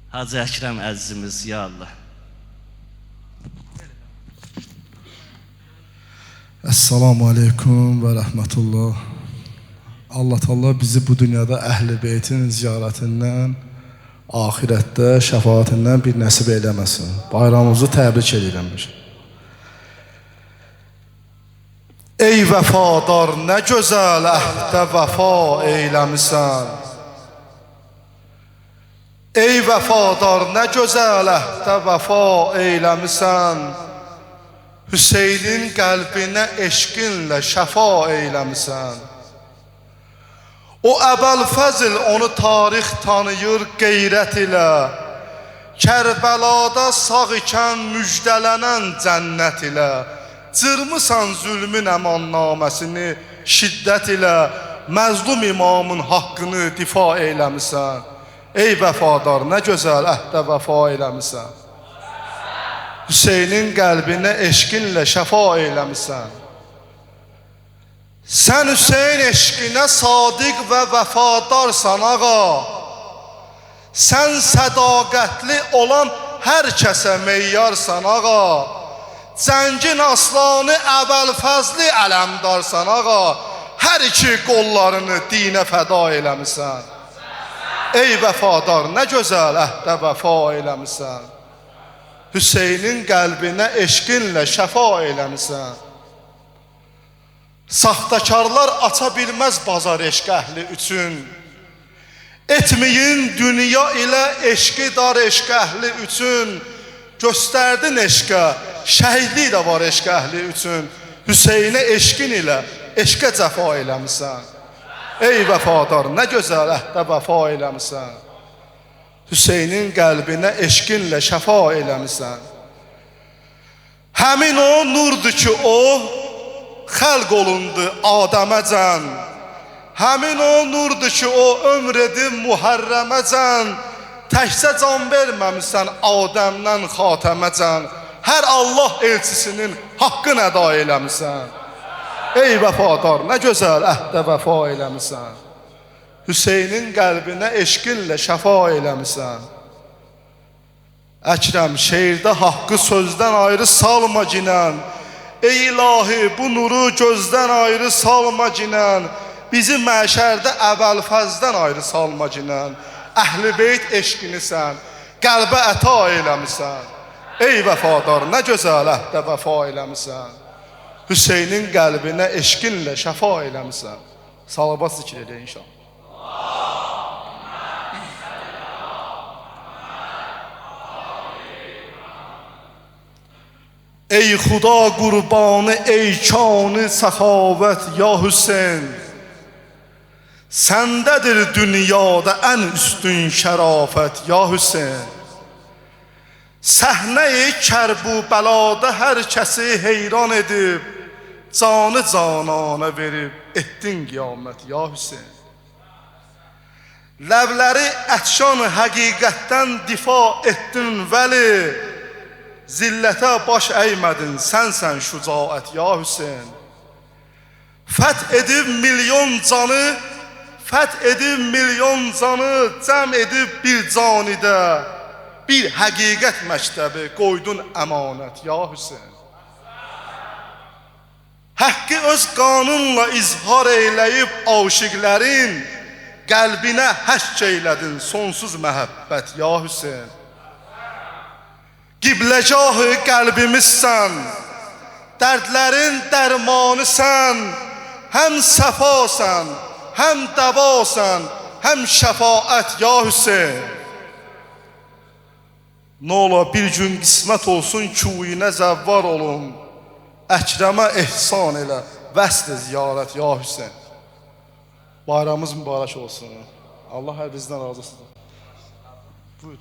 Hacı Əkrəm əzizimiz, ya Allah. Esselamu Aleyküm ve Rahmetullah. Allah Teala bizi bu dünyada Əhl-i Beytin ziyaretinden, ahirette şəfaatindən bir nəsib eyləməsin. Bayramımızı təbrik edirəm. Ey vəfadar, nə gözəl əhdə vəfa eyləmisən. Ey vəfadar, nə gözəl əhdə vəfa eyləmisən. Hüseynin qəlbinə eşqinlə şəfa eyləmisən. O Əbəlfəzl onu tarix tanıyır qeyrət ilə. Kərbəlada sağ ikən müjdələnən cənnət ilə. Cırmısan zülmün əmannaməsini şiddət ilə. Məzlum imamın haqqını difa eyləmisən. Ey vəfadar, nə gözəl əhdə vəfa eyləmisən. Hüseynin qəlbinə eşqinlə şəfa eyləmisən. Sən Hüseyin eşqinə sadiq və vəfadarsan ağa. Sən sədaqətli olan hər kəsə meyyarsan ağa. Cəngin aslanı Əbəlfəzli ələmdarsan ağa. Hər iki qollarını dinə fəda eləmisən. Ey vəfadar, nə gözəl əhdə vəfa eləmisən. Hüseynin qəlbinə eşqinlə şəfa eləmisən. Saxtakarlar aça bilməz bazar eşq əhli üçün. Etməyin dünya ilə eşqi dar eşq əhli üçün. Göstərdin eşqə, şəhidlik də var eşq əhli üçün. Hüseynə eşqin ilə eşqə cəfa eləmisən. Ey vəfadar, nə gözəl əhdə vəfa eləmisən. Hüseynin qəlbinə eşqinlə şəfa eləmisən. Həmin o nurdur ki o xəlq olundu Adəməcən. Həmin o nurdur ki o ömr edib Muhərrəməcən. Təkcə can verməmisən Adəmdən Xatəməcən. Hər Allah elçisinin haqqını əda eləmisən. Ey vəfadar, nə gözəl əhdə vəfa eləmisən. Hüseynin qəlbinə eşqinlə şəfa eləmisən. Əkrəm, şeirdə haqqı sözdən ayrı salma ginən. Ey ilahi, bu nuru gözdən ayrı salma ginən. Bizi məşərdə Əbəlfəzdən ayrı salma ginən. Əhl-i Beyt eşqini sən qəlbə əta eləmisən. Ey vəfadar, nə gözəl əhdə vəfa eləmisən. Hüseynin qəlbinə eşqinlə şəfa eləmisən. Salavat zikr elə inşallah. Ey Xuda qurbanı, ey kanı səxavət, ya Hüseyin. Səndədir dünyada ən üstün şərafət, ya Hüseyin. Səhnə-i Kərbəlada hər kəsi heyran edib, canı canana verib etdin qiyamət, ya Hüseyin. Ləvləri ətşan həqiqətdən difa etdin vəli. Zillətə baş əymədin, sənsən şücaət, ya Hüseyin. Fəth edib milyon canı, cəm edib bir canidə. Bir həqiqət məktəbi qoydun əmanət, ya Hüseyin. Həqqi öz qanunla izhar eyləyib aşiqlərin, qəlbinə həşk eylədin sonsuz məhəbbət, ya Hüseyin. Qibləgahı qəlbimizsən, dərdlərin dərmanısən, həm səfasən, həm dəvasən, həm şəfaət, ya Hüseyin. Nə ola bir gün qismət olsun kuyinə zəvvar olun, Əkrəmə ehsan elə, vəsl ziyarət, ya Hüseyin. Bayramımız mübarək olsun. Allah hər bizdən razı olsun. Buyur.